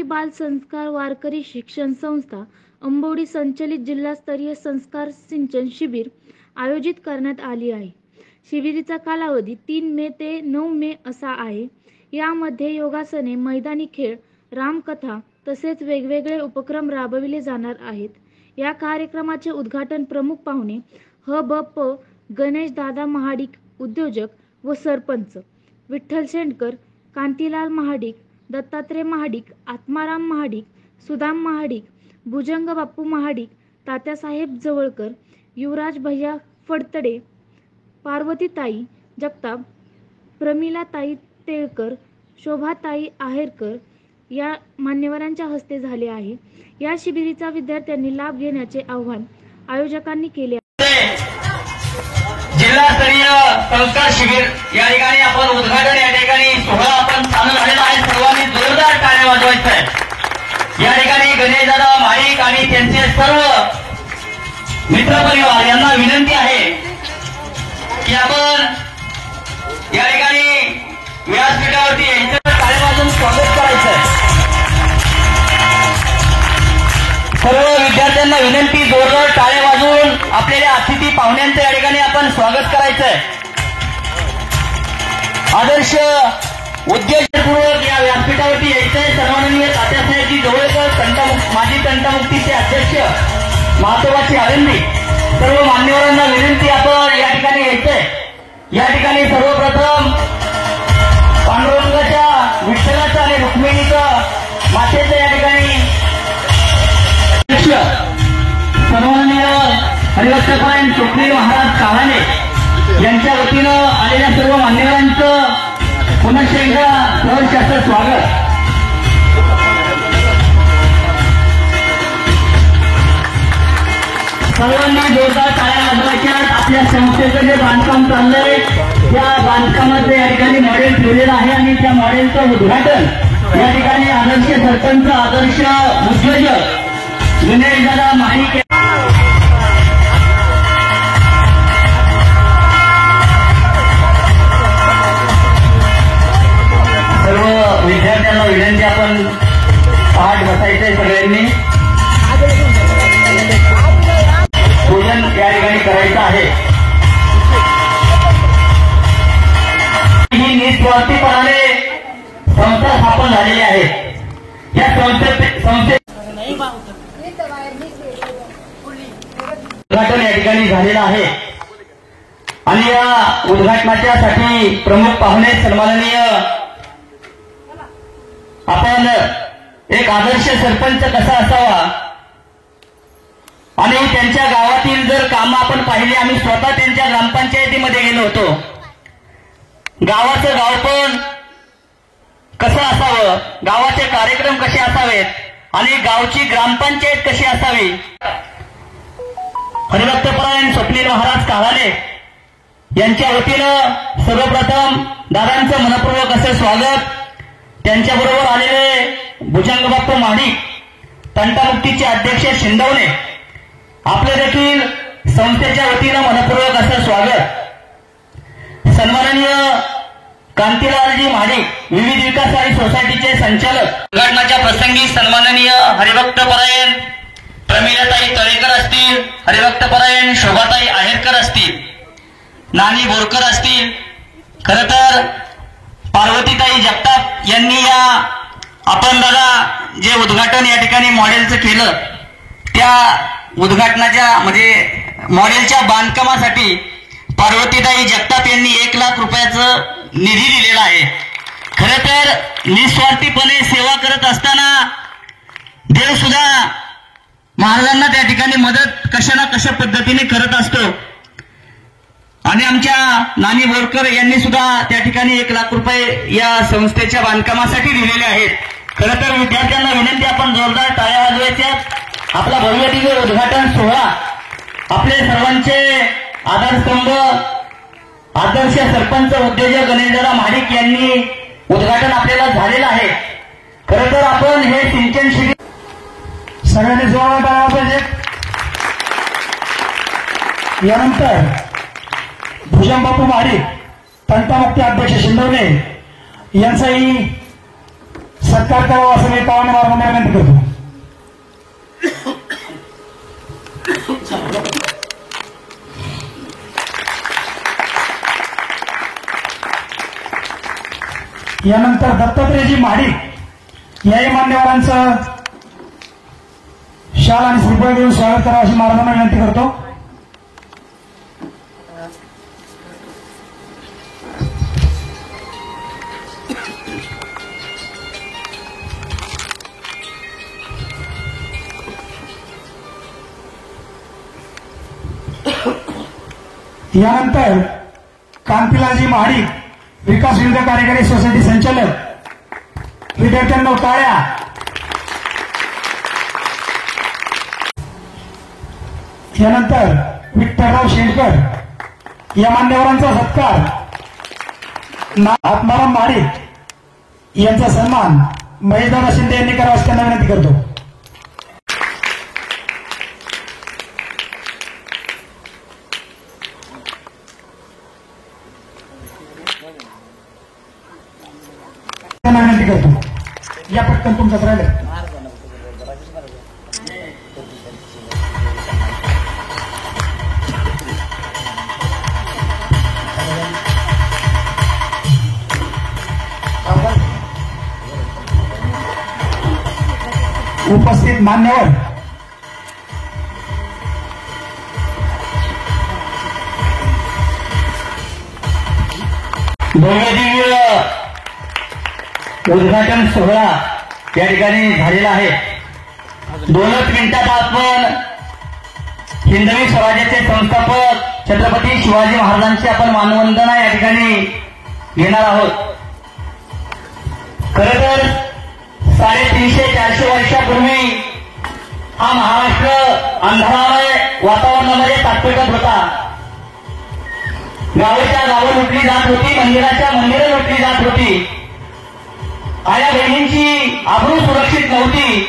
बाल संस्कार वारकरी शिक्षण संस्था अंबोडी संचलित जिल्हास्तरीय संस्कार सिंचन शिबिर आयोजित करण्यात आली आहे। शिबिराचा कालावधी 3 मे ते 9 मे असा आहे। यामध्ये योगासने, मैदानी खेळ, रामकथा तसेच वेगवेगळे उपक्रम राबविले जाणार आहेत। या कार्यक्रमाचे उद्घाटन प्रमुख पाहुणे ह.ब.प. गणेश दादा महाडिक, उद्योजक व सरपंच, विठ्ठल शेंडकर, कांतीलाल महाडिक, दत्तात्रय महाडिक, आत्माराम महाडिक, सुदाम महाडिक, भुजंग बाप्पू महाडिक, तात्यासाहेब जवळकर, युवराज भैया फडतडे, पार्वतीताई जगताप, प्रमिलाताई तेळकर, शोभाताई आहेरकर या मान्यवरांच्या हस्ते झाले आहे। या शिबिराचा विद्यार्थ्यांनी लाभ घेण्याचे आवाहन आयोजकांनी केले आहे। जिल्हास्तरीय संस्कार शिबिर या ठिकाणी आपण उद्घाटन या ठिकाणी सोहळा आपण चालू झालेला आहे। सर्वांनी जोरदार टाळ्या वाजवायच्या आहेत। या ठिकाणी गणेशदादा महाडिक आणि त्यांचे सर्व मित्रपरिवार यांना विनंती आहे की आपण या ठिकाणी व्यासपीठावरती यांचं टाळ्या वाजवून स्वागत करायचं आहे। सर्व विद्यार्थ्यांना विनंती, जोरदार टाळ्या वाजवून आपल्याला अतिथी पाहुण्यांचं या ठिकाणी आपण स्वागत करायचं आहे। आदर्श उद्योजकपूर्वक या व्यासपीठावरती यायचंय। सन्माननीय तात्यासाहेबजी जवळकर, माजी तंटामुक्तीचे अध्यक्ष, महातोबाची आनंदी, सर्व मान्यवरांना विनंती, आपण या ठिकाणी यायचंय। या ठिकाणी सर्वप्रथम पांडुरंगाच्या, विठ्ठलाचं आणि रुक्मिणीचं मातेचं या ठिकाणी सन्माननीय हरिभक्तपरायण स्वप्नील महाराज काहाणे यांच्या वतीनं आलेल्या सर्व मान्यवरांचं पुनश्च एकदा सहर्ष असं स्वागत। सर्वांनी जोरदार टाळ्या वाजवायच्या। आपल्या संस्थेचं जे बांधकाम चाललंय त्या बांधकामाचं या ठिकाणी मॉडेल ठेवलेलं आहे आणि त्या मॉडेलचं उद्घाटन या ठिकाणी आदर्श सरपंच, आदर्श उद्योजक गणेशदादा महाडिक सर्व विद्यार्थ्यांना विनंती, आपण पाठ बसायचंय सगळ्यांनी। पूजन या ठिकाणी करायचं आहे। ही निस्वार्थीपणाने संस्था स्थापन झालेली आहे। या संस्थे उद्घाटन या ठिकाणी झालेलं आहे आणि या उद्घाटनाच्यासाठी प्रमुख पाहुणे सन्माननीय आपण एक आदर्श सरपंच कसा असावा आणि त्यांच्या गावातील जर कामं आपण पाहिली, आम्ही स्वतः त्यांच्या ग्रामपंचायतीमध्ये गेलो होतो। गावाचं गावपण कसं असावं, गावाचे कार्यक्रम कसे असावेत आणि गावची ग्रामपंचायत कशी असावी, हरिभक्तपरायण स्वप्नील महाराज काहाणे यांच्या वतीनं सर्वप्रथम दादांचं मनपूर्वक असं स्वागत। त्यांच्याबरोबर आलेले भुजंग बाप्पू महाडिक, तंटामुक्तीचे अध्यक्ष शिंदवणे, आपले देखील संस्थेच्या वतीनं मनपूर्वक असं स्वागत। सन्माननीय कांतीलालजी महाडिक, विविध विकास सोसायटीचे संचालक, उद्घाटनाच्या प्रसंगी सन्माननीय हरिभक्तपरायण प्रमिलाताई तळेकर असतील, हरिभक्तपरायण शोभाताई आहेरकर असतील, नानी बोरकर असतील, खरं तर पार्वतीताई जगताप यांनी या आपण दादा जे उद्घाटन या ठिकाणी मॉडेलचं केलं त्या उद्घाटनाच्या म्हणजे मॉडेलच्या बांधकामासाठी पार्वतीताई जगताप यांनी 1 लाख रुपयाचं निधी दिलेला आहे। खरं तर निस्वार्थीपणे सेवा करत असताना देव सुद्धा महाराजांना त्या ठिकाणी मदत कशा ना कशा पद्धतीने करत असतो आणि आमच्या नानी बोरकर यांनी सुद्धा त्या ठिकाणी 1 लाख रुपये या संस्थेच्या बांधकामासाठी दिलेले आहेत। खरं तर विद्यार्थ्यांना विनंती, आपण जोरदार टाळ्या वाजवायच्या। आपला भव्य दिव्य उद्घाटन सोहळा आपले सर्वांचे आधारस्तंभ आदर्श सरपंच उद्योजक गणेशदादा महाडिक यांनी उद्घाटन आपल्याला झालेलं आहे। खरं तर आपण हे सिंचन शिबिर सगळ्यांनी जोरात टाळ्या पाहिजे। यानंतर भुजंग बाप्पू महाडिक, तंटामुक्ती अध्यक्ष शिंदवणे यांचाही सत्कार करावा असं मी पाहुणे मार्गाने विनंती करतो. यानंतर दत्तात्रेयजी महाडिक याही मान्यवरांचं शाल आणि श्रीफळ देऊन स्वागत करावं अशी मार्गाने विनंती करतो. यानंतर कांतीलालजी महाडिक विकास विविध कार्यकारी सोसायटी संचालक, विद्यार्थ्यांना टाळ्या. यानंतर विठ्ठलराव शेंडकर या मान्यवरांचा सत्कार, आत्माराम महाडिक यांचा सन्मान महेशदादा शिंदे यांनी करावा अशी त्यांना विनंती करतो. विनंती करतो. या पटकन तुमचं राहिलं. उपस्थित मान्यवर भव्यदिव्य उद्घाटन सोहळा या ठिकाणी झालेला आहे. 2च मिनिटात आपण हिंदवी स्वराज्याचे संस्थापक छत्रपती शिवाजी महाराजांची आपण मानवंदना या ठिकाणी घेणार आहोत. खरं तर 350-400 वर्षापूर्वी हा महाराष्ट्र अंधारामय वातावरणामध्ये ताटपेटत होता. गावाच्या गावं लुटली जात होती, मंदिराच्या मंदिरं लुटली जात होती. आया बहिणींची आबरू सुरक्षित नव्हती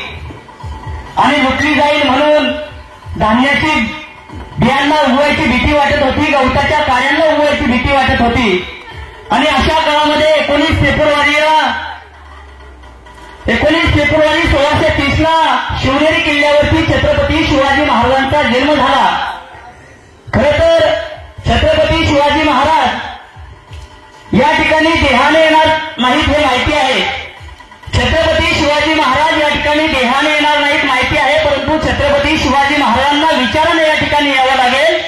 आणि लुटली जाईल म्हणून धान्याची बियांना उगवायची भीती वाटत होती, गवताच्या काड्यांना उगवायची भीती वाटत होती. आणि अशा काळामध्ये 19 फेब्रुवारी 1630 शिवनेरी किल्ल्यावरती छत्रपती शिवाजी महाराजांचा जन्म झाला. खरं तर छत्रपती शिवाजी महाराज या ठिकाणी देहाने येणार नाहीत हे माहिती आहे. छत्रपती शिवाजी महाराज या ठिकाणी देहाने येणार नाहीत माहिती आहे, परंतु छत्रपती शिवाजी महाराजांना विचाराने या ठिकाणी यावं लागेल.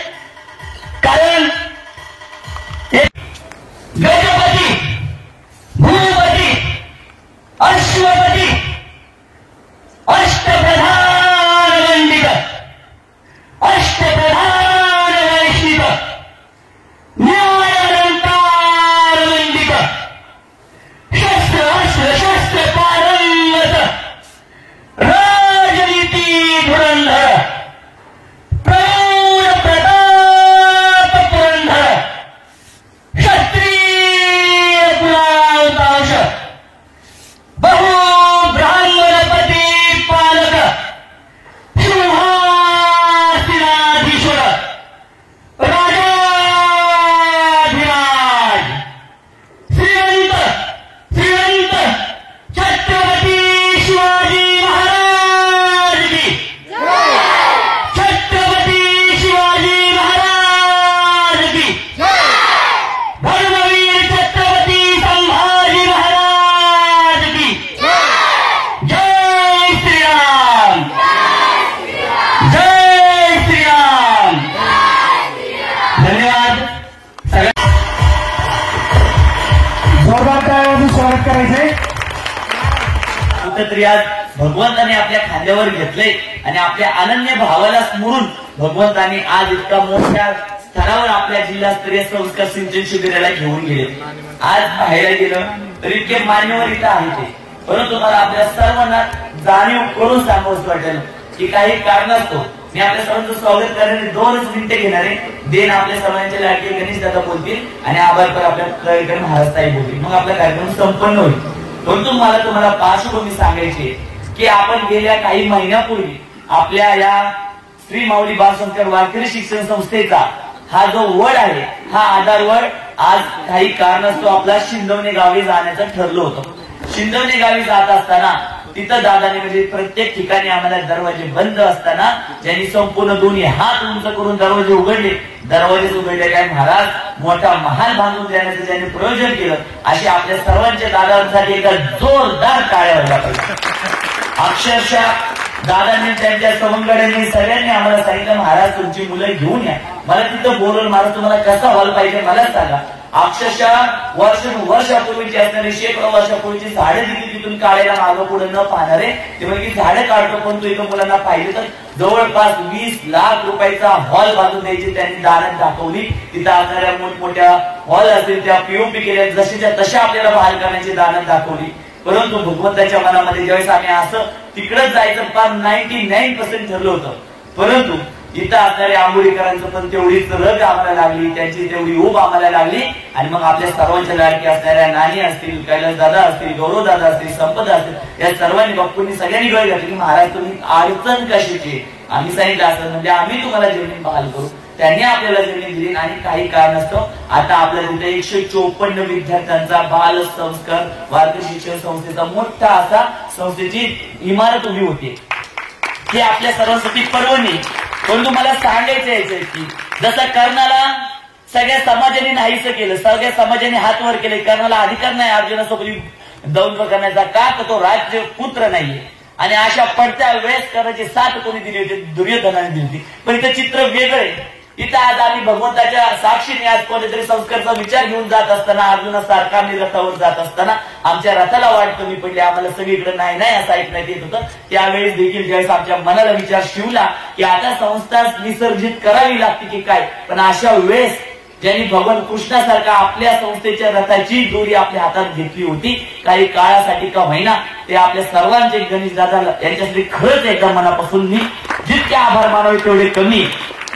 कारण गजपती, भूपती, अश्वपती, अष्टप्रधान मंडित, अष्टप्रधान वैश्विक, न्यायालंकार मंडित, शस्त्र अस्त्र शस्त्र पारंगत, राजनीती धुरंधर, प्रौढ प्रताप पुरंदर, क्षत्रिय कुलावतांश, बहु ब्राह्मणपती पालक, सिंहासनाधीश्वर, राजाधिराज, श्रीमंत छत्रपती शिवाजी महाराज की, छत्रपती शिवाजी महाराज की, धर्मवीर छत्रपती संभाजी महाराज की, जय श्रीराम, जय श्रीराम. धन्यवाद. सगळ्या जोरदार टाळ्यांनी स्वागत करायचंय. कुठेतरी आज भगवंताने आपल्या खांद्यावर घेतले आणि आपल्या अनन्य भावाला स्मरून भगवंताने आज इतका मोठ्या स्तरावर आपल्या जिल्हास्तरीय संस्कार सिंचन शिबिराला घेऊन गेले. आज पाहायला गेलं तर इतके मान्यवर इथं आहे ते, परंतु मला आपल्या सर्वांना जाणीव करून सांगावंच वाटेल की काही कारणास्तव मी आपल्या सर्वांचं स्वागत करणारे 2च मिनिटे घेणारे. देन आपल्या सर्वांचे लाडके गणेश दादा बोलतील आणि आभार पर आपल्या कार्यक्रम महाराजताई बोलतील. मग आपला कार्यक्रम संपन्न होईल. परंतु मला तुम्हाला पार्श्वभूमी सांगायची की आपण गेल्या काही महिन्यापूर्वी आपल्या या श्री माऊली बालसंस्कार वारकरी शिक्षण संस्थेचा हा जो वड आहे, हा आधार वड आज काही कारणास्तव आपला शिंदवणे गावी जाण्याचं ठरलं होतं. शिंदवणे गावी जात असताना तिथं दादाने म्हणजे प्रत्येक ठिकाणी आम्हाला दरवाजे बंद असताना ज्यांनी संपूर्ण दोन्ही हात उंच करून दरवाजे उघडले, दरवाजे उघडले काय महाराज मोठा महाल बांधून देण्याचं ज्यांनी प्रयोजन केलं, अशी आपल्या सर्वांच्या दादांसाठी एका जोरदार टाळ्या व्हायला पाहिजे. अक्षरशः दादांनी त्यांच्या सवंगड्यांनी सगळ्यांनी आम्हाला सांगितलं महाराज तुमची मुलं घेऊन या, मला तिथं बोलवलं, महाराज तुम्हाला कसा हॉल पाहिजे मला सांगा. अक्षरशः वर्षापूर्वीची असणारी शेकडो वर्षापूर्वीची झाडं देखील तिथून काढायला मागं पुढे न पाहणारे ते म्हणजे झाडं काढतो पण तो इथं मुलांना पाहिजे तर जवळपास 20 लाख रुपयाचा हॉल बांधून द्यायची त्यांनी दारात दाखवली. तिथं असणाऱ्या मोठमोठ्या हॉल असतील त्या पीओपी केल्या जशाच्या तशा आपल्याला बहाल करण्याची दारात दाखवली. परंतु भगवंताच्या मनामध्ये ज्यावेळेस आम्ही असं तिकडच जायचं फार 99% ठरलं होतं, परंतु इथं असणाऱ्या आंबोलीकरांचं पण तेवढीच रग आम्हाला लागली, त्यांची तेवढी ऊब आम्हाला लागली. आणि मग आपल्या सर्वांच्या लाडकी असणाऱ्या नानी असतील, कैलास दादा असतील, गौरव दादा असतील, संपदा असतील, या सर्वांनी बाप्पूंनी सगळ्यांनी गळ घातली की महाराज तुम्ही अडचण कशाची, आम्ही सांगितलं असं म्हणजे आम्ही तुम्हाला जमीन बहाल करू. त्यांनी आपल्याला जमीन दिली आणि काही कारण असतं आता आपल्या तिथे 154 विद्यार्थ्यांचा बाल संस्कार भारतीय शिक्षण संस्थेचा मोठा असा संस्थेची इमारत उभी होती. हे आपल्या सर्वांसाठी पर्वणी. परंतु मला सांगायचं यायचं की जसं कर्णाला सगळ्या समाजाने नाहीसं केलं, सगळ्या समाजाने हात वर केले, कर्णाला अधिकार नाही अर्जुनासोबत दौंड करण्याचा, का तर तो राज्य पुत्र नाहीये. आणि अशा पडत्या वेळेस कर्णाची साथ कोणी दिली होती, दुर्योधनाने दिली होती. पण इथं चित्र वेगळं आहे. इथं आज आम्ही भगवंताच्या साक्षीने आज कोणीतरी संस्कारचा विचार घेऊन जात असताना अर्जुनासारखा आम्ही रथावर जात असताना आमच्या रथाला वाट कमी पडली, आम्हाला सगळीकडे नाही नाही असं ऐकण्यात येत होतं. त्यावेळेस देखील ज्यावेळेस आमच्या मनाला विचार शिवला की आता संस्था विसर्जित करावी लागते की काय, पण अशा वेळेस ज्यांनी भगवान कृष्णासारखा आपल्या संस्थेच्या रथाची दोरी आपल्या हातात घेतली होती काही काळासाठी का होईना, ते आपल्या सर्वांचे गणेश दादा यांच्यासाठी खरंच एकदा मनापासून मी जितके आभार मानावे तेवढे कमी.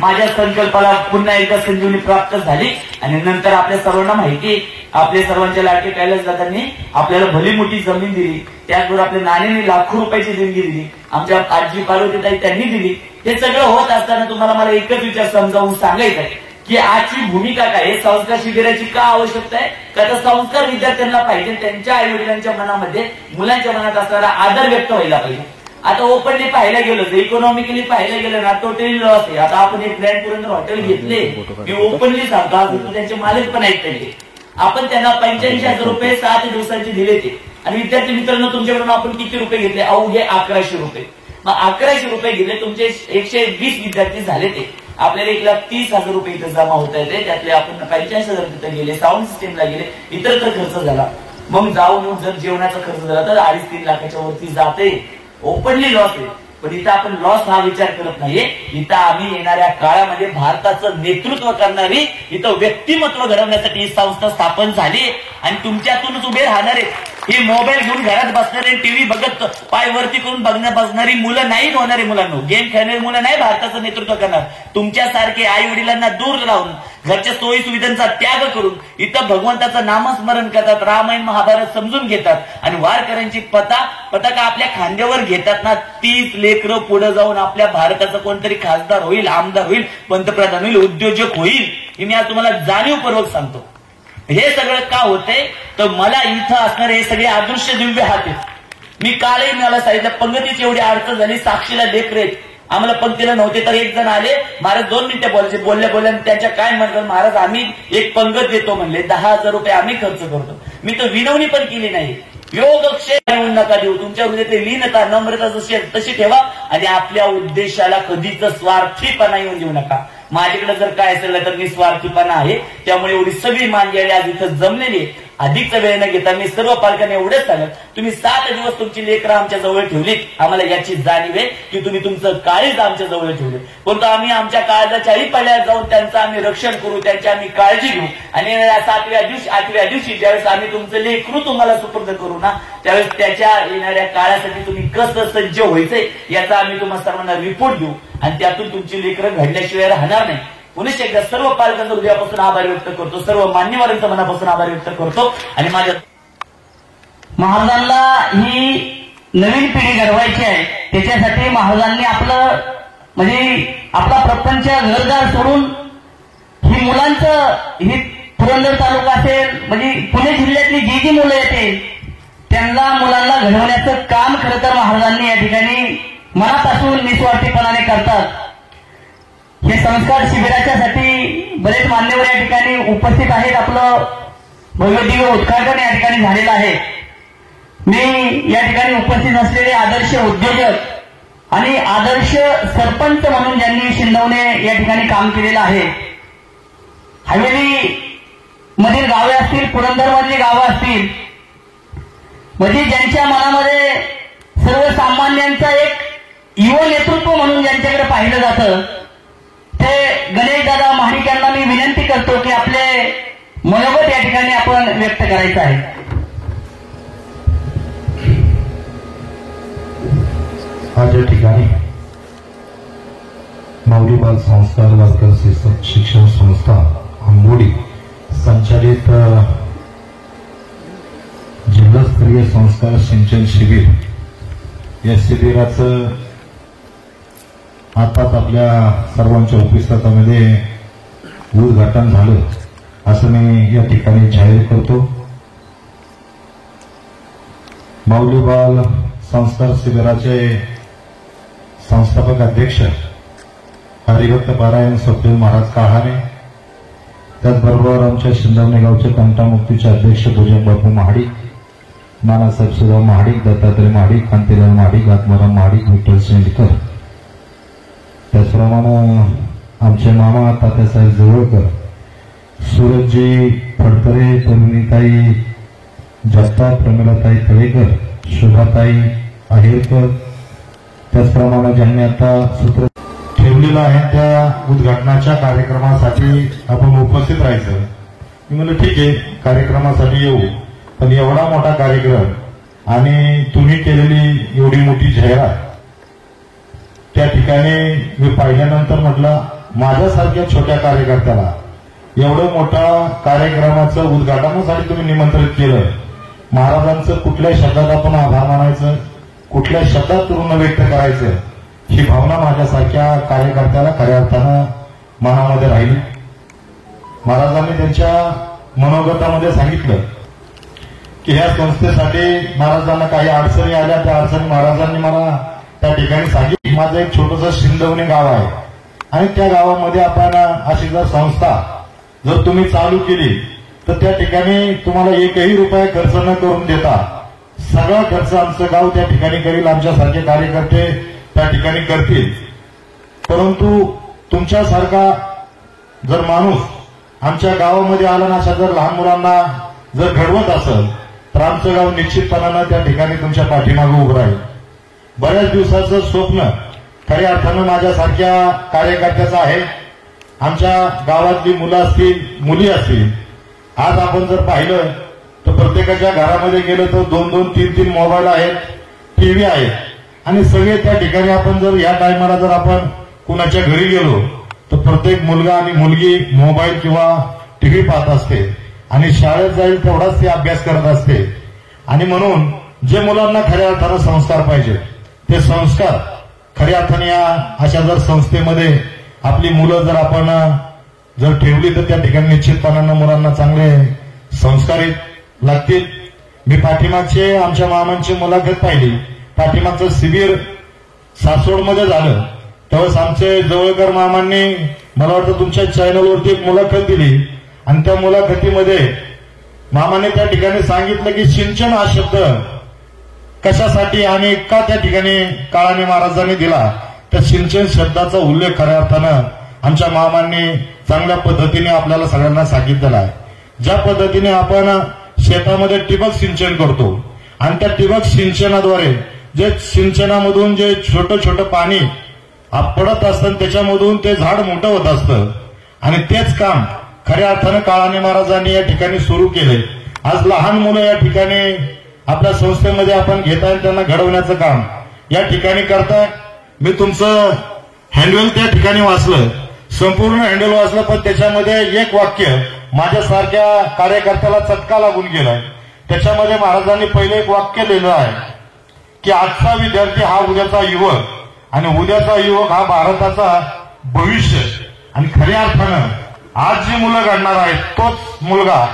माझ्या संकल्पाला पुन्हा एकदा संजीवनी प्राप्त झाली. आणि नंतर आपल्या सर्वांना माहिती आपल्या सर्वांच्या लाडके कैलास दादांनी आपल्याला भली मोठी जमीन दिली, त्याचबरोबर आपल्या नानीने लाखो रुपयाची देणगी दिली, आमच्या आजी पार्वतीताई त्यांनी दिली. हे सगळं होत असताना तुम्हाला मला एकच विचार समजावून सांगायचं आहे की आजची भूमिका काय, हे संस्कार शिबिराची का आवश्यकता आहे, का तर संस्कार विद्यार्थ्यांना पाहिजे, त्यांच्या आई वडिलांच्या मनामध्ये मुलांच्या मनात असणारा आदर व्यक्त व्हायला पाहिजे. आता ओपनली पाहायला गेलो तर इकॉनॉमिकली पाहायला गेलं ना टोटली लॉस आहे. आता आपण एक ग्रँड पुरंदर हॉटेल घेतले, मी ओपनली सांगतो आज त्यांचे मालक पण आहेत त्यांचे, आपण त्यांना 85,000 रुपये 7 दिवसांचे दिले ते. आणि विद्यार्थी मित्रांनो तुमच्याकडून आपण किती रुपये घेतले, अवघे 1100 रुपये. मग 1100 रुपये घेतले, तुमचे 120 विद्यार्थी झाले, ते आपल्याला 1,30,000 रुपये इथं जमा होता येते. त्यातले आपण 85,000 तिथे गेले, साऊंड सिस्टीमला गेले, इतर खर्च झाला. मग जाऊन जर जेवणाचा खर्च झाला तर 2.5-3 लाखाच्या वरती जाते. ओपनली लॉस आहे. पण इथं आपण लॉस हा विचार करत नाहीये. इथं आम्ही येणाऱ्या काळामध्ये भारताचं नेतृत्व करणारी इथं व्यक्तिमत्व घडवण्यासाठी ही संस्था स्थापन झाली आणि तुमच्यातूनच उभे राहणारे हे मोबाईल घेऊन घरात बसणारे, टीव्ही बघत पाय वरती करून बसणारी मुलं नाही होणारे, मुलांना गेम खेळणारी मुलं नाही भारताचं नेतृत्व करणार. तुमच्यासारखे आई वडिलांना दूर लावून घरच्या सोयी सुविधांचा त्याग करून इथं भगवंताचं नामस्मरण करतात, रामायण महाभारत समजून घेतात आणि वारकऱ्यांची पताका आपल्या खांद्यावर घेतात ना, 30 लेकरं पुढे जाऊन आपल्या भारताचा कोणतरी खासदार होईल, आमदार होईल, पंतप्रधान होईल, उद्योजक होईल. हे मी आज तुम्हाला जाणीवपूर्वक सांगतो. हे सगळं का होतंय तर मला इथं असणारे हे सगळे अदृश्य दिव्य हात आहेत. मी कालही मला सांगितलं पंगतीची एवढी अडचण झाली, साक्षीला लेकरं आहेत, आम्हाला पंक्तीला नव्हते तर एक जण आले, महाराज 2 मिनिटं बोलायचे, बोलल्या त्यांच्या काय म्हणतात, महाराज आम्ही एक पंगत देतो म्हणले, 10,000 रुपये आम्ही खर्च करतो. मी तर विनवणी पण केली नाही. योगक्षेम येऊन नका देऊ, तुमच्या हृदयातली लीनता नम्रता तशी ठेवा आणि आपल्या उद्देशाला कधीच स्वार्थीपणा येऊन देऊ नका. माझ्याकडे जर काय असेल तर मी स्वार्थीपणा आहे, त्यामुळे एवढी सगळी मांडली आज इथं जमलेली आहे. अधिकचा वेळ न घेता मी सर्व पालकांना एवढंच सांगत, तुम्ही 7 दिवस तुमची लेकरं आमच्या जवळ ठेवलीत, आम्हाला याची जाणीव आहे की तुम्ही तुमचं काळीज आमच्या जवळ ठेवले. परंतु आम्ही आमच्या काळजाच्याही पल्ल्यात जाऊन त्यांचं आम्ही रक्षण करू, त्यांची आम्ही काळजी घेऊ. आणि 8व्या दिवशी ज्यावेळेस आम्ही तुमचं लेकरू तुम्हाला सुपूर्द करू ना, त्यावेळेस त्याच्या येणाऱ्या काळासाठी तुम्ही कसं सज्ज व्हायचंय याचा आम्ही तुम्हाला सर्वांना रिपोर्ट देऊ आणि त्यातून तुमची लेकरं घडल्याशिवाय राहणार नाही. पुन्हा एकदा सर्व पालकांचा हृदयापासून आभार व्यक्त करतो, सर्व मान्यवरांचा मनापासून आभार व्यक्त करतो. आणि माझ्या महाराजांना ही नवीन पिढी घडवायची आहे, त्याच्यासाठी महाराजांनी आपलं म्हणजे आपला प्रपंच घरदार सोडून ही मुलांचं ही पुरंदर तालुका असेल म्हणजे पुणे जिल्ह्यातली जी मुलं येते त्यांना मुलांना घडवण्याचं काम खरं तर महाराजांनी या ठिकाणी मनापासून निस्वार्थीपणाने करतात. हे संस्कार शिबिराच्यासाठी बरेच मान्यवर या ठिकाणी उपस्थित आहेत. आपलं भव्य उद्घाटन या ठिकाणी झालेलं आहे. मी या ठिकाणी उपस्थित असलेले आदर्श उद्योजक आणि आदर्श सरपंच म्हणून ज्यांनी शिंदवणे या ठिकाणी काम केलेलं आहे, हवेली मधील गावे असतील, पुरंदर मधली गावं असतील, म्हणजे ज्यांच्या मनामध्ये सर्वसामान्यांचा एक युवा नेतृत्व म्हणून ज्यांच्याकडे पाहिलं जातं, ते गणेशदादा महाडिक यांना मी विनंती करतो की आपले मनोगत या ठिकाणी आपण व्यक्त करायचं आहे. आज या ठिकाणी माऊली बाल संस्कार वर्कर शिक्षण संस्था अंबोडी संचालित जिल्हास्तरीय संस्कार सिंचन शिबिर, या शिबिराचं आताच आपल्या सर्वांच्या उपस्थितीमध्ये उद्घाटन झालं असं मी या ठिकाणी जाहीर करतो. माऊली बाल संस्कार शिबिराचे संस्थापक अध्यक्ष हरिभक्त पारायण स्वप्नील महाराज कहाणे, त्याचबरोबर आमच्या शिंदवणे गावचे तंटामुक्तीचे अध्यक्ष भुजंग बापू महाडिक, नानासाहेब सुधाम महाडिक, दत्तात्रय महाडिक, कांतीलाल महाडिक, आत्माराम महाडिक, विठ्ठल शेंडकर, त्याचप्रमाणे आमचे मामा तात्यासाहेब जवळकर, सूरजजी फडतरे, तरुणीताई जगताप, प्रमिलाताई तळेकर, शुभाताई आहेरकर, त्याचप्रमाणे ज्यांनी आता सूत्र ठेवलेलं आहे त्या उद्घाटनाच्या कार्यक्रमासाठी आपण उपस्थित राहायचं. मी म्हणलं ठीक आहे, कार्यक्रमासाठी येऊ, पण एवढा मोठा कार्यक्रम आणि तुम्ही केलेली एवढी मोठी जाहिरात त्या ठिकाणी मी पाहिल्यानंतर म्हटलं माझ्यासारख्या छोट्या कार्यकर्त्याला एवढं मोठा कार्यक्रमाचं उद्घाटनासाठी तुम्ही निमंत्रित केलं. महाराजांचं कुठल्या शब्दात आपण आभार मानायचं, कुठल्या शब्दात ऋण व्यक्त करायचं, ही भावना माझ्यासारख्या कार्यकर्त्याला खऱ्या अर्थानं मनामध्ये राहिली. महाराजांनी त्यांच्या मनोगतामध्ये सांगितलं की ह्या संस्थेसाठी महाराजांना काही अडचणी आल्या, त्या अडचणी महाराजांनी मला त्या ठिकाणी सांगितली. माझं एक छोटंसं शिंदवणे गाव आहे आणि त्या गावामध्ये आपण अशी जर संस्था जर तुम्ही चालू केली तर त्या ठिकाणी तुम्हाला एकही रुपया खर्च न करून देता सगळा खर्च आमचं गाव त्या ठिकाणी करील, आमच्यासारखे कार्यकर्ते त्या ठिकाणी करतील. परंतु तुमच्यासारखा जर माणूस आमच्या गावामध्ये आला ना, अशा जर लहान मुलांना जर घडवत असेल तर आमचं गाव निश्चितपणानं त्या ठिकाणी तुमच्या पाठीमागे उभं राहील. बऱ्याच दिवसाचं स्वप्न खऱ्या अर्थानं माझ्यासारख्या कार्यकर्त्याचं आहे. आमच्या गावातली मुलं असतील, मुली असतील, आज आपण जर पाहिलं तर प्रत्येकाच्या घरामध्ये गेलं तर 2-2, 3-3 मोबाईल आहेत, टीव्ही आहेत आणि सगळे त्या ठिकाणी आपण जर या टायमाला जर आपण कुणाच्या घरी गेलो तर प्रत्येक मुलगा आणि मुलगी मोबाईल किंवा टीव्ही पाहत असते आणि शाळेत जाईल तेवढाच ते अभ्यास करत असते. आणि म्हणून जे मुलांना खऱ्या अर्थानं संस्कार पाहिजे ते संस्कार खऱ्या अर्थाने या अशा जर संस्थेमध्ये आपली मुलं जर आपण जर ठेवली तर त्या ठिकाणी निश्चितपणानं मुलांना चांगले संस्कारित लागतील. मी पाठीमागचे आमच्या मामांची मुलाखत पाहिली. पाठीमागचं शिबिर सासवडमध्ये झालं तेव्हाच आमचे जवळकर मामांनी मला वाटतं तुमच्या चॅनलवरती एक मुलाखत दिली आणि त्या मुलाखतीमध्ये मामाने त्या ठिकाणी सांगितलं की सिंचन हा शब्द कशासाठी आणि का त्या ठिकाणी काळाने महाराजांनी दिला. त्या सिंचन शब्दाचा उल्लेख खऱ्या अर्थानं आमच्या मामांनी चांगल्या पद्धतीने आपल्याला सगळ्यांना सांगितलेला आहे. ज्या पद्धतीने आपण शेतामध्ये ठिबक सिंचन करतो आणि त्या ठिबक सिंचनाद्वारे जे सिंचनामधून जे छोटं छोटं पाणी पडत असतं त्याच्यामधून ते झाड मोठं होत असतं आणि तेच काम खऱ्या अर्थानं काळाने महाराजांनी या ठिकाणी सुरू केले. आज लहान मुलं या ठिकाणी आपल्या संस्थेमध्ये आपण घेताय, त्यांना घडवण्याचं काम या ठिकाणी करताय. मी तुमचं हँडल त्या ठिकाणी वाचलं, संपूर्ण हँडल वाचलं, पण त्याच्यामध्ये एक वाक्य माझ्यासारख्या कार्यकर्त्याला चटका लागून गेलाय. त्याच्यामध्ये महाराजांनी पहिले एक वाक्य लिहिलं आहे की आजचा विद्यार्थी हा उद्याचा युवक आणि उद्याचा युवक हा भारताचा भविष्य. आणि खऱ्या अर्थानं आज जी मुलं घडणार आहेत तोच मुलगा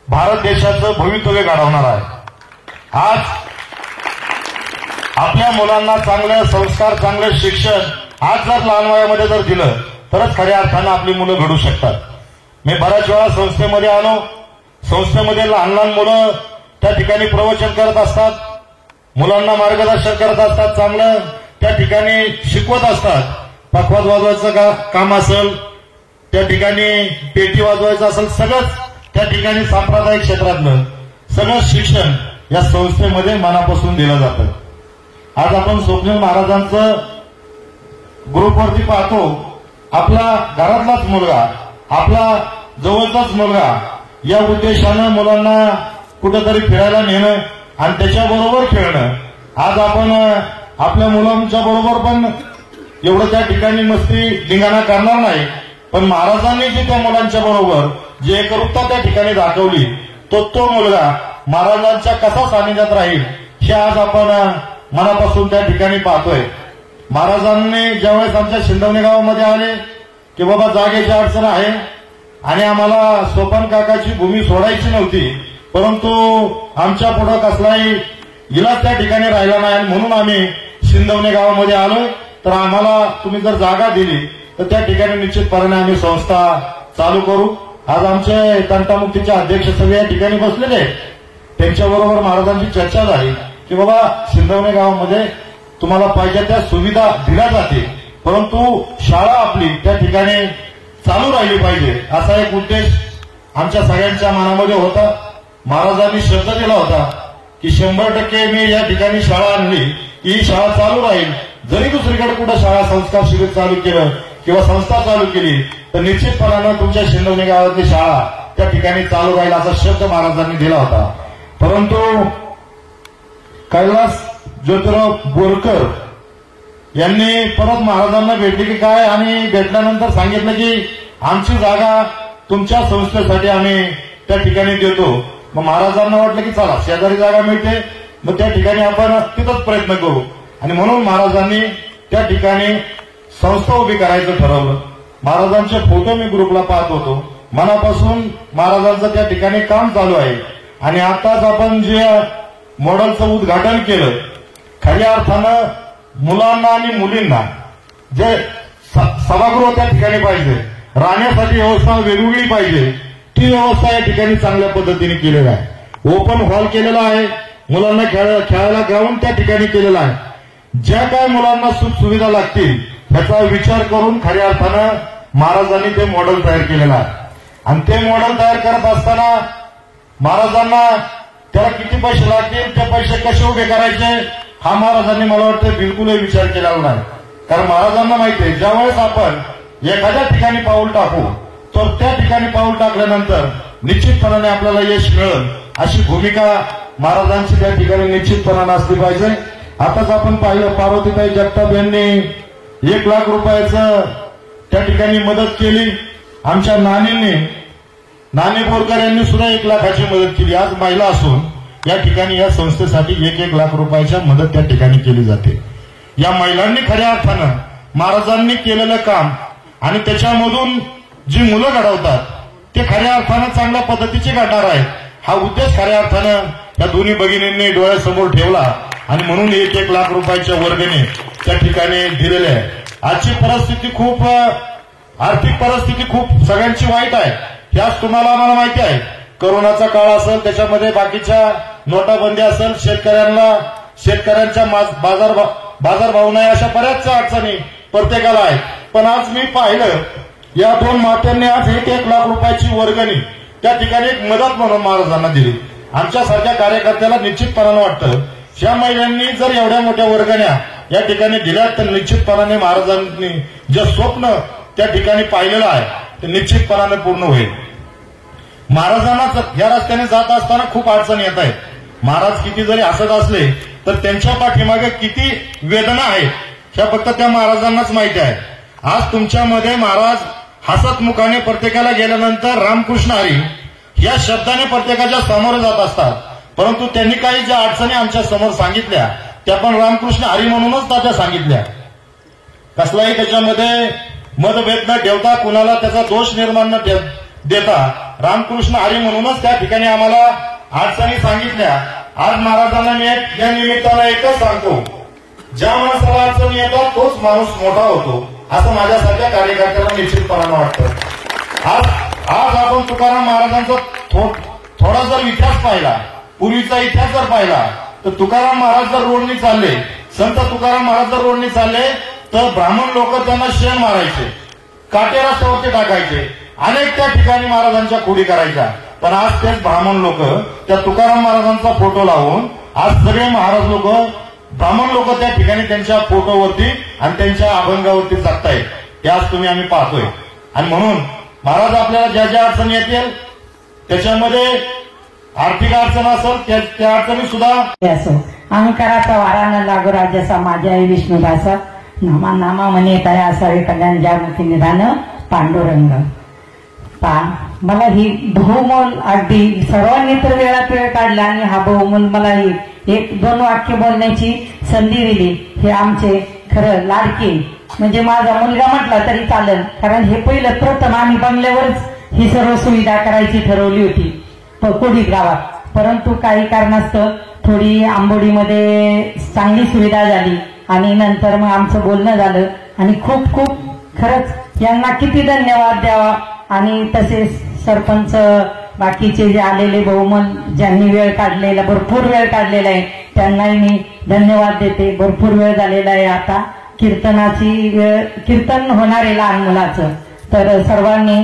भारत देशाचं भवितव्य घडवणार आहे. आज आपल्या मुलांना चांगले संस्कार, चांगले शिक्षण आज जर लहान वयामध्ये जर दिलं तरच खऱ्या अर्थानं आपली मुलं घडू शकतात. मी बऱ्याच वेळा संस्थेमध्ये आलो, संस्थेमध्ये लहान लहान मुलं त्या ठिकाणी प्रवचन करत असतात, मुलांना मार्गदर्शन करत असतात, चांगलं त्या ठिकाणी शिकवत असतात. पखवाज वाजवायचं काम असेल, त्या ठिकाणी पेटी वाजवायचं असेल, सगळंच त्या ठिकाणी सांप्रदायिक क्षेत्रातलं सगळं शिक्षण या संस्थेमध्ये मनापासून दिलं जातं. आज आपण स्वप्नील महाराजांचं ग्रुपवरती पाहतो, आपला घरातलाच मुलगा, आपला जवळचाच मुलगा या उद्देशानं मुलांना कुठेतरी फिरायला नेणं आणि त्याच्याबरोबर खेळणं. आज आपण आपल्या मुलांच्या बरोबर पण एवढं त्या ठिकाणी मस्ती धिंगाणा करणार नाही, पण महाराजांनी जी त्या मुलांच्या बरोबर जी एकरूपता त्या ठिकाणी दाखवली, तो मुलगा महाराजांच्या कसा सानिध्यात राहील हे आज आपण मनापासून त्या ठिकाणी पाहतोय. महाराजांनी ज्यावेळेस आमच्या शिंदवणे गावामध्ये आले की बाबा जागेची अडचण आहे आणि आम्हाला सोपान काकाची भूमी सोडायची नव्हती, परंतु आमच्या पुढं कसलाही इलाज त्या ठिकाणी राहिला नाही, म्हणून आम्ही शिंदवणे गावामध्ये आलोय. तर आम्हाला तुम्ही जर जागा दिली तर त्या ठिकाणी निश्चितपणे आम्ही संस्था चालू करू. आज आमचे तंटामुक्तीचे अध्यक्ष सगळे या ठिकाणी बसलेले आहेत, त्यांच्याबरोबर महाराजांची चर्चा झाली की बाबा शिंदवणे गावामध्ये तुम्हाला पाहिजे त्या सुविधा दिल्या जातील, परंतु शाळा आपली त्या ठिकाणी चालू राहिली पाहिजे असा एक उद्देश आमच्या सगळ्यांच्या मनामध्ये होता. महाराजांनी शब्द दिला होता की 100% मी या ठिकाणी शाळा आणली की ही शाळा चालू राहील. जरी दुसरीकडे कुठं शाळा संस्कार शिबिर चालू केलं किंवा संस्था चालू केली तर निश्चितपणानं तुमच्या शिंदवणे गावातली शाळा त्या ठिकाणी चालू राहील असा शब्द महाराजांनी दिला होता. परंतु कैलास ज्योतिराव बोरकर यांनी परत महाराजांना भेटले की काय आणि भेटल्यानंतर सांगितलं की आमची जागा तुमच्या संस्थेसाठी आम्ही त्या ठिकाणी देतो. मग महाराजांना वाटलं की चला शेजारी जागा मिळते, मग त्या ठिकाणी आपण तिथंच प्रयत्न करू आणि म्हणून महाराजांनी त्या ठिकाणी संस्था उभी करायचं ठरवलं. महाराजांचे फोटो मी ग्रुपला पाहत होतो, मनापासून महाराजांचं त्या ठिकाणी काम चालू आहे. आणि आताच आपण जे मॉडेलचं उद्घाटन केलं, खऱ्या अर्थानं मुलांना आणि मुलींना जे सभागृह त्या ठिकाणी पाहिजे, राहण्यासाठी व्यवस्था वेगवेगळी पाहिजे, ती व्यवस्था या ठिकाणी चांगल्या पद्धतीने केलेली आहे. ओपन हॉल केलेला आहे, मुलांना खेळायला ग्राउंड त्या ठिकाणी केलेला आहे. ज्या काय मुलांना सुख सुविधा लागतील ह्याचा विचार करून खऱ्या अर्थानं महाराजांनी ते मॉडेल तयार केलेलं आहे. आणि ते मॉडेल तयार करत असताना महाराजांना त्याला किती पैसे लागतील, ते पैसे कसे उभे करायचे हा महाराजांनी मला वाटतं बिलकुलही विचार केलेला नाही. कारण महाराजांना माहिती आहे ज्यावेळेस आपण एखाद्या ठिकाणी पाऊल टाकू तर त्या ठिकाणी पाऊल टाकल्यानंतर निश्चितपणाने आपल्याला यश मिळेल अशी भूमिका महाराजांची त्या ठिकाणी निश्चितपणाने असली पाहिजे. आताच आपण पाहिलं पार्वतीताई जगताप यांनी 1 लाख रुपयाचं त्या ठिकाणी मदत केली. आमच्या नानी बोरकर यांनी सुद्धा 1 लाखाची मदत केली. आज महिला असून या ठिकाणी या संस्थेसाठी 1 लाख रुपयाच्या मदत त्या ठिकाणी केली जाते. या महिलांनी खऱ्या अर्थानं महाराजांनी केलेलं काम आणि त्याच्यामधून जी मुलं घडवतात ते खऱ्या अर्थानं चांगल्या पद्धतीचे घडणार आहेत हा उद्देश खऱ्या अर्थानं या दोन्ही भगिनींनी डोळ्यासमोर ठेवला आणि म्हणून 1 लाख रुपयाच्या वर्गणी त्या ठिकाणी दिलेले आहे. आजची परिस्थिती खूप आर्थिक परिस्थिती खूप सगळ्यांची वाईट आहे, याच तुम्हाला आम्हाला माहिती आहे. कोरोनाचा काळ असेल, त्याच्यामध्ये बाकीच्या नोटाबंदी असेल, शेतकऱ्यांच्या बाजारभाव नाही, अशा बऱ्याच अडचणी प्रत्येकाला आहेत. पण आज मी पाहिलं या 2 मात्यांनी आज 1 लाख रुपयाची वर्गणी त्या ठिकाणी एक मदत म्हणून महाराजांना दिली. आमच्यासारख्या कार्यकर्त्याला निश्चितपणाने वाटतं या महिलांनी जर एवढ्या मोठ्या वर्गण्या या ठिकाणी दिल्या तर निश्चितपणाने महाराजांनी जे स्वप्न त्या ठिकाणी पाहिलेलं आहे ते निश्चितपणाने पूर्ण होईल. महाराजांना या रस्त्याने जात असताना खूप अडचणी येत आहेत. महाराज किती जरी हसत असले तर त्यांच्या पाठीमागे किती वेदना आहेत ह्या फक्त त्या महाराजांनाच माहिती आहे. आज तुमच्यामध्ये महाराज हसत मुखाने प्रत्येकाला गेल्यानंतर रामकृष्ण हरी या शब्दाने प्रत्येकाच्या समोर जात असतात, परंतु त्यांनी काही ज्या अडचणी आमच्या समोर सांगितल्या त्या पण रामकृष्ण हरी म्हणूनच त्या सांगितल्या. कसलाही त्याच्यामध्ये मतभेद न ठेवता, कुणाला त्याचा दोष निर्माण न देता रामकृष्ण हरी म्हणूनच त्या ठिकाणी आम्हाला अडचणी सांगितल्या आज महाराजांना मी या निमित्तानं एकच सांगतो, ज्या माणसाला अडचण येतात तोच माणूस मोठा होतो, असं माझ्यासारख्या कार्यकर्त्याला निश्चितपणानं वाटतं। आज आपण तुकाराम महाराजांचा थोडा जर इतिहास पाहिला, पूर्वीचा इतिहास जर पाहिला, तर तुकाराम महाराज जर रोडनी चालले, संत तुकाराम महाराज जर रोडनी चालले तर ब्राह्मण लोक त्यांना शेण मारायचे, काटे रस्त्यावरती टाकायचे, अनेक त्या ठिकाणी महाराजांच्या खोडी करायच्या। पण आज तेच ब्राह्मण लोक त्या तुकाराम महाराजांचा फोटो लावून आज सगळे महाराज लोक, ब्राह्मण लोक त्या ठिकाणी त्यांच्या फोटोवरती आणि त्यांच्या अभंगावरती जगतायत, हे आज तुम्ही आम्ही पाहतोय। आणि म्हणून महाराज आपल्याला ज्या ज्या अडचणी येतील त्याच्यामध्ये आर्थिक अडचण असेल त्या अडचणी सुद्धा असो, अहंकाराचा वारा न लागो राजाचा माझ्या आई विष्णुदासा, नामा नामा म्हणे काय असावे कल्याण ज्यामुखी निधान पांडुरंग। मला ही बहुमोल अगदी सर्वांनी तर वेळात वेळ काढला आणि हा बहुमोल मला ही 1-2 वाक्य बोलण्याची संधी दिली। हे आमचे खरं लाडके, म्हणजे माझा मुलगा म्हटला तरी चालेल, कारण हे पहिलं प्रथम आम्ही बंगल्यावरच ही सर्व सुविधा करायची ठरवली होती कोडीत गावात, परंतु काही कारणास्तव थोडी आंबोडीमध्ये चांगली सुविधा झाली आणि नंतर मग आमचं बोलणं झालं आणि खूप खूप खरंच यांना किती धन्यवाद द्यावा। आणि तसेच सरपंच बाकीचे जे आलेले बहुमन ज्यांनी वेळ काढलेला, भरपूर वेळ काढलेला आहे, त्यांनाही मी धन्यवाद देते। भरपूर वेळ झालेला आहे, आता कीर्तनाची वेळ, कीर्तन होणार आहे लहान मुलाचं, तर सर्वांनी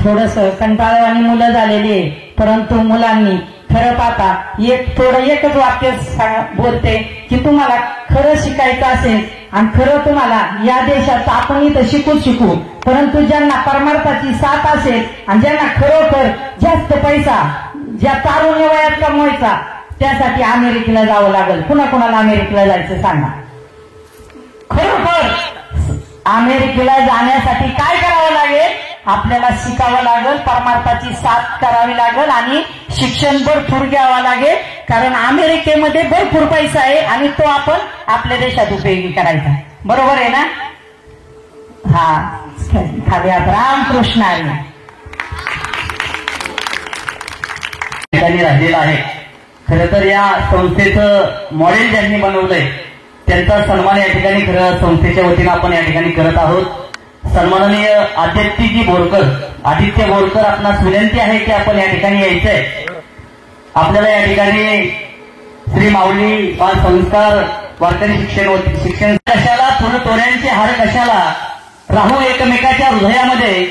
थोडस कंटाळवाणी मुलं झालेली आहे, परंतु मुलांनी खरं पाहता एकच वाक्य बोलते की तुम्हाला खरं शिकायचं असेल आणि खरं तुम्हाला या देशात आपण इथं शिकू, परंतु ज्यांना परमार्थाची साथ असेल आणि ज्यांना खरोखर जास्त पैसा ज्या तारुण्य वयात कमवायचा त्यासाठी अमेरिकेला जावं लागेल। कुणाला अमेरिकेला जायचं सांगा? खरोखर अमेरिकेला जाण्यासाठी काय करावं लागेल? आपल्याला शिकावं लागेल, परमार्थाची साथ करावी लागेल आणि शिक्षण भरपूर घ्यावं लागेल, कारण अमेरिकेमध्ये भरपूर पैसा आहे आणि तो आपण आपल्या देशात उपयोगी करायचा। बरोबर आहे ना? हा, खाव्यात रामकृष्ण आहे राहिलेला आहे। खरं तर या संस्थेचं मॉडेल ज्यांनी बनवलंय त्यांचा सन्मान या ठिकाणी खरं संस्थेच्या वतीनं आपण या ठिकाणी करत आहोत। सन्माननीय आदित्यजी बोरकर, आदित्य बोरकर, आपणास विनंती आहे की आपण या ठिकाणी यायचंय। आपल्याला या ठिकाणी श्री माऊली बाल संस्कार वारकरी शिक्षण कशाला, थोडं तोऱ्यांचे हार कशाला, राहू एकमेकाच्या हृदयामध्ये,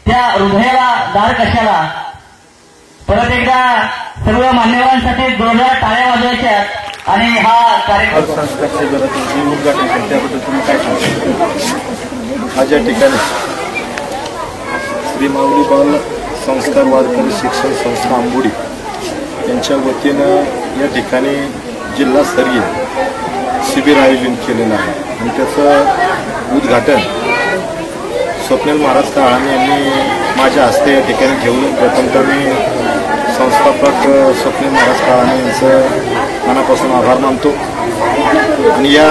त्या हृदयाला दार कशाला। परत एकदा सर्व मान्यवरांसाठी जोरदार टाळ्या वाजवायच्या आणि हा कार्यक्रम उद्घाटन केलं त्याबद्दल तुम्ही काय सांगता? आज या ठिकाणी श्री माऊली बाल संस्कार वारकरी शिक्षण संस्था आंबोडी यांच्या वतीनं या ठिकाणी जिल्हास्तरीय शिबिर आयोजित केलेलं आहे आणि त्याचं उद्घाटन स्वप्नील महाराज काळाने यांनी माझ्या हस्ते या ठिकाणी ठेवलं। प्रथमतः मी संस्थापक स्वप्नील महाराज काळाने यांचं मनापासून आभार मानतो आणि या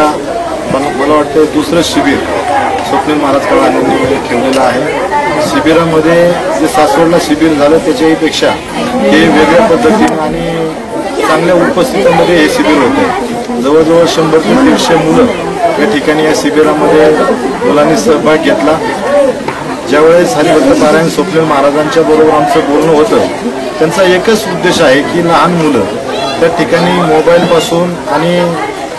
मला वाटतं दुसरं शिबिर स्वप्नील महाराज काळाने ठेवलेलं आहे। शिबिरामध्ये जे सासवडला शिबिर झालं त्याच्याहीपेक्षा हे वेगळ्या पद्धतीने आणि चांगल्या उपस्थितीमध्ये हे शिबिर होते। जवळजवळ 100 ते 150 मुलं या ठिकाणी या शिबिरामध्ये मुलांनी सहभाग घेतला। ज्यावेळेस हरिभक्त पारायण स्वप्नील महाराजांच्या बरोबर आमचं बोलणं होतं, त्यांचा एकच उद्देश आहे की लहान मुलं त्या ठिकाणी मोबाईलपासून आणि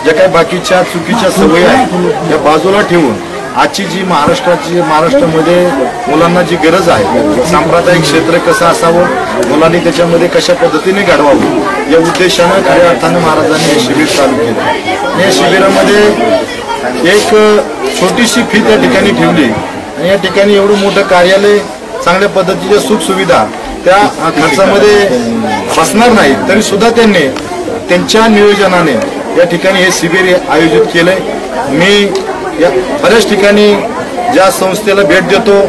ज्या काही बाकीच्या चुकीच्या सवयी आहेत या बाजूला ठेवून आजची जी महाराष्ट्रामध्ये मुलांना जी गरज आहे, सांप्रदायिक क्षेत्र कसं असावं, मुलांनी त्याच्यामध्ये कशा पद्धतीने घडवावं या उद्देशानं खऱ्या अर्थानं महाराजांनी हे शिबिर चालू केलं। या शिबिरामध्ये एक छोटीशी फी त्या ठिकाणी ठेवली आणि या ठिकाणी एवढं मोठं कार्यालय, चांगल्या पद्धतीच्या सुखसुविधा त्या खर्चामध्ये बसणार नाही, तरी सुद्धा त्यांनी त्यांच्या नियोजनाने या ठिकाणी हे शिबिर आयोजित केलंय। मी या बऱ्याच ठिकाणी ज्या संस्थेला भेट देतो,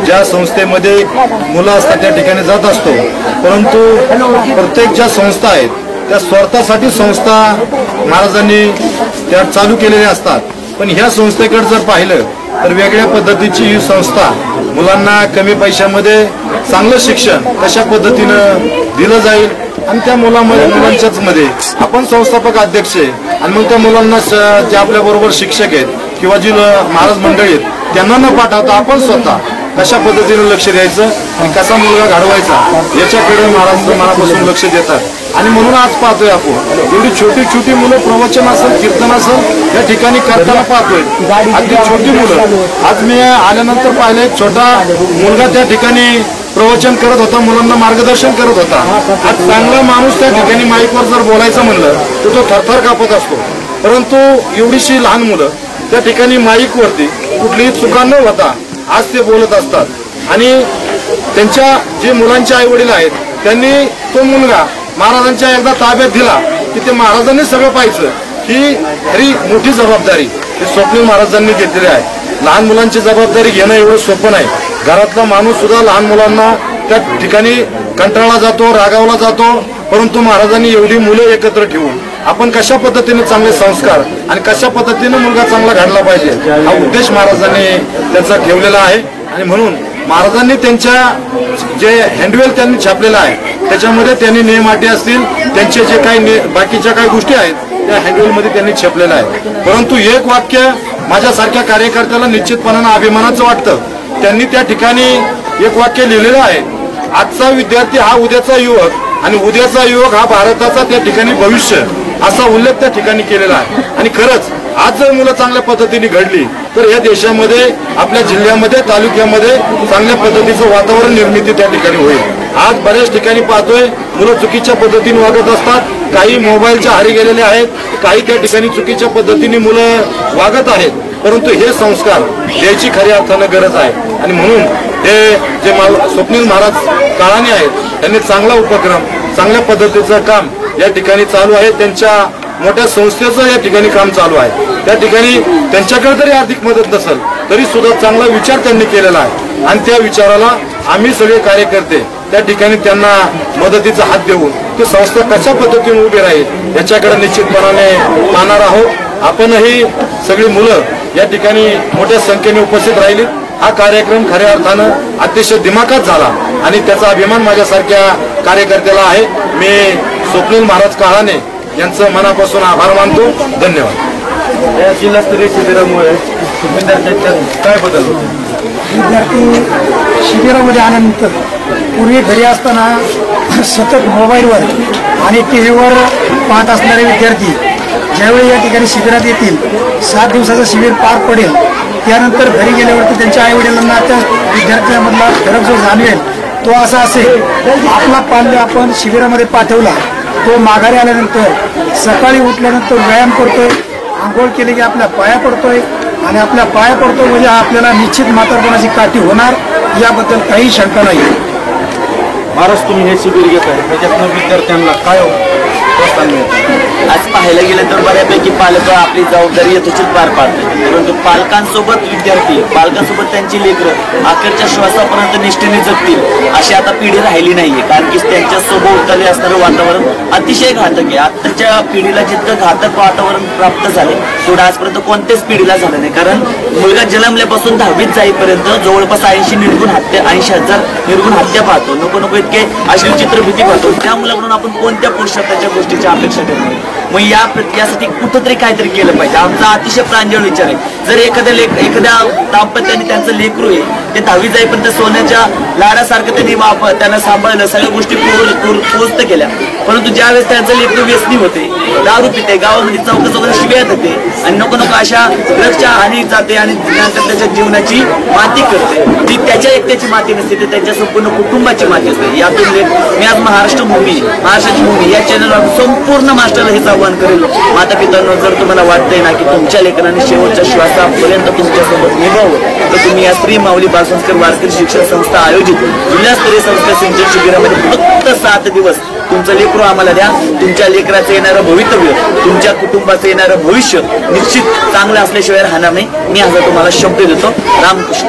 ज्या संस्थेमध्ये मुलं असतात त्या ठिकाणी जात असतो, परंतु प्रत्येक ज्या संस्था आहेत त्या स्वार्थासाठी संस्था महाराजांनी त्या चालू केलेल्या असतात, पण ह्या संस्थेकडे जर पाहिलं तर वेगळ्या पद्धतीची ही संस्था मुलांना कमी पैशामध्ये चांगलं शिक्षण कशा पद्धतीनं दिलं जाईल आणि त्या मुलांच्याच मध्ये आपण संस्थापक अध्यक्ष आहे आणि मग त्या मुलांना जे आपल्या बरोबर शिक्षक आहेत किंवा जी महाराज मंडळी आहेत त्यांना न पाठवता आपण स्वतः कशा पद्धतीने लक्ष द्यायचं आणि कसा मुलगा घडवायचा याच्याकडे महाराज मनापासून लक्ष देतात आणि म्हणून आज पाहतोय आपण एवढी छोटी छोटी मुलं प्रवचन असेल कीर्तन असेल या ठिकाणी करताना पाहतोय अगदी छोटी मुलं. आज मी आल्यानंतर पाहिलं एक छोटा मुलगा त्या ठिकाणी प्रवचन करत होता, मुलांना मार्गदर्शन करत होता. आज चांगला माणूस त्या ठिकाणी माईकवर जर बोलायचं म्हणलं तर तो थरथर कापत असतो, परंतु एवढीशी लहान मुलं त्या ठिकाणी माईकवरती कुठलीही चुका न होता आज ते बोलत असतात आणि त्यांच्या जे मुलांचे आई वडील आहेत त्यांनी तो मुलगा महाराजांच्या एकदा ताब्यात दिला की ते महाराजांनी सगळं पाहायचं ही खरी मोठी जबाबदारी ही स्वप्नील महाराजांनी घेतलेली आहे. लहान मुलांची जबाबदारी घेणं एवढं सोपं नाही. घरातला माणूस सुद्धा लहान मुलांना त्या ठिकाणी कंटाळला जातो, रागावला जातो, परंतु महाराजांनी एवढी मुलं एकत्र ठेवून आपण कशा पद्धतीने चांगले संस्कार आणि कशा पद्धतीने मुलगा चांगला घडला पाहिजे हा उद्देश महाराजांनी त्यांचा ठेवलेला आहे. आणि म्हणून महाराजांनी त्यांच्या जे हँडवेल त्यांनी छापलेला आहे त्याच्यामध्ये त्यांनी नियम अटी असतील, त्यांचे जे काही बाकीच्या काही गोष्टी आहेत त्या हँडवेलमध्ये त्यांनी छापलेलं आहे. परंतु एक वाक्य माझ्यासारख्या कार्यकर्त्याला निश्चितपणानं अभिमानाचं वाटतं. त्यांनी त्या ठिकाणी एक वाक्य लिहिलेलं आहे, आजचा विद्यार्थी हा उद्याचा युवक आणि उद्याचा युवक हा भारताचा त्या ठिकाणी भविष्य असा उल्लेख त्या ठिकाणी केलेला आहे. आणि खरंच आज जर मुलं चांगल्या पद्धतीने घडली तर या देशामध्ये आपल्या जिल्ह्यामध्ये तालुक्यामध्ये चांगल्या पद्धतीचं वातावरण निर्मिती त्या ठिकाणी होईल. आज बऱ्याच ठिकाणी पाहतोय मुलं चुकीच्या पद्धतीने वागत असतात, काही मोबाईलच्या आहारी गेलेले आहेत, काही त्या ठिकाणी चुकीच्या पद्धतीने मुलं वागत आहेत. परंतु हे संस्कार द्यायची खऱ्या अर्थानं गरज आहे. आणि म्हणून हे जे स्वप्नील महाराज काळाने आहेत त्यांनी चांगला उपक्रम चांगल्या पद्धतीचं काम या ठिकाणी चालू आहे. त्यांच्या मोठ्या संस्थेचं या ठिकाणी काम चालू आहे. त्या ठिकाणी त्यांच्याकडे जरी आर्थिक मदत नसेल तरी सुद्धा चांगला विचार त्यांनी केलेला आहे आणि त्या विचाराला आम्ही सगळे कार्यकर्ते त्या ठिकाणी त्यांना मदतीचा हात देऊन ती संस्था कशा पद्धतीने उभी राहील याच्याकडे निश्चितपणाने पाहणार आहोत. आपणही सगळी मुलं या ठिकाणी मोठ्या संख्येने उपस्थित राहिली. हा कार्यक्रम खऱ्या अर्थानं अतिशय दिमाखात झाला आणि त्याचा अभिमान माझ्यासारख्या कार्यकर्त्याला आहे. मी स्वप्नील महाराज काळाने यांचं मनापासून आभार मानतो. धन्यवाद. या जिल्हास्तरीय शिबिरामुळे विद्यार्थ्यांच्यात काय बदल होतो? विद्यार्थी शिबिरामध्ये आल्यानंतर पूर्वी घरी असताना सतत मोबाईलवर आणि टीव्हीवर पाहत असणारे विद्यार्थी ज्यावेळी या ठिकाणी शिबिरात येतील, 7 दिवसाचं शिबिर पार पडेल, त्यानंतर घरी गेल्यावरती त्यांच्या आईवडिलांना त्या विद्यार्थ्यांमधला फरक जो जाणवेल तो असा असेल, आपला पाल्य आपण शिबिरामध्ये पाठवला, तो माघारी आल्यानंतर सकाळी उठल्यानंतर व्यायाम करतोय, आंघोळ केली की आपल्या पाया पडतोय आणि आपल्या पाया पडतो म्हणजे आपल्याला निश्चित म्हातारपणाची काठी होणार याबद्दल काही शंका नाही. महाराज तुम्ही हे शिबिर घेत आहे त्याच्यातनं विद्यार्थ्यांना काय प्रोत्साहन मिळतं? आज पाहायला गेलं तर बऱ्यापैकी पालक आपली जबाबदारी यथोचित पार पाडतात, परंतु पालकांसोबत विद्यार्थी पालकांसोबत त्यांची लेकरं अखेरच्या श्वासापर्यंत निष्ठेने जगतील अशी आता पिढी राहिली नाहीये. कारण की त्यांच्या सभोवताली असणारं वातावरण अतिशय घातक आहे. आताच्या पिढीला जितकं घातक वातावरण प्राप्त झाले तेवढं आजपर्यंत कोणत्याच पिढीला झालं नाही. कारण मुलगा जन्मल्यापासून 10वीत जाईपर्यंत जवळपास 80 निर्गुण हत्या पाहतो, नको नको इतके अश्लील चित्रफिती पाहतो. त्या मुलाकडून आपण कोणत्या पुरुषार्थाच्या गोष्टीची अपेक्षा ठेवतो? मग यासाठी कुठंतरी काहीतरी केलं पाहिजे. आमचा अतिशय प्रांजळ विचार आहे. जर एखाद्या दाम्पत्याने त्यांचं लेकरू आहे ते 10वी जाईपर्यंत सोन्याच्या लाडासारखं त्यांना सांभाळलं, सगळ्या गोष्टी पोहोचत केल्या, परंतु ज्यावेळेस त्यांचं लेकरू व्यसनी होते, दारू पिते, गावामध्ये चौकाचौकात शिव्या देते आणि नको नको अशा ड्रग्सच्या हानी जाते आणि नंतर त्याच्या जीवनाची माती करते, ती त्याच्या एकट्याची माती नसते, ते त्यांच्या संपूर्ण कुटुंबाची माती असते. यातून मी आज महाराष्ट्राची भूमी या चॅनलवर संपूर्ण महाराष्ट्राला हेच आव्हान करेल, माता पितांनो, जर तुम्हाला वाटतंय ना की तुमच्या लेकरांनी शेवटच्या श्वासापर्यंत तुमच्यासोबत निभावं तर तुम्ही या श्री माऊली बालसंस्कार वारकरी शिक्षण संस्था आयोजित जिल्हास्तरीय संस्कार सिंचन शिबिरामध्ये फक्त 7 दिवस तुमचं लेकरू आम्हाला द्या. तुमच्या लेकराचं येणारं भवितव्य, तुमच्या कुटुंबाचं येणारं भविष्य निश्चित चांगलं असल्याशिवाय राहणार नाही. मी आज तुम्हाला शब्द देतो. रामकृष्ण.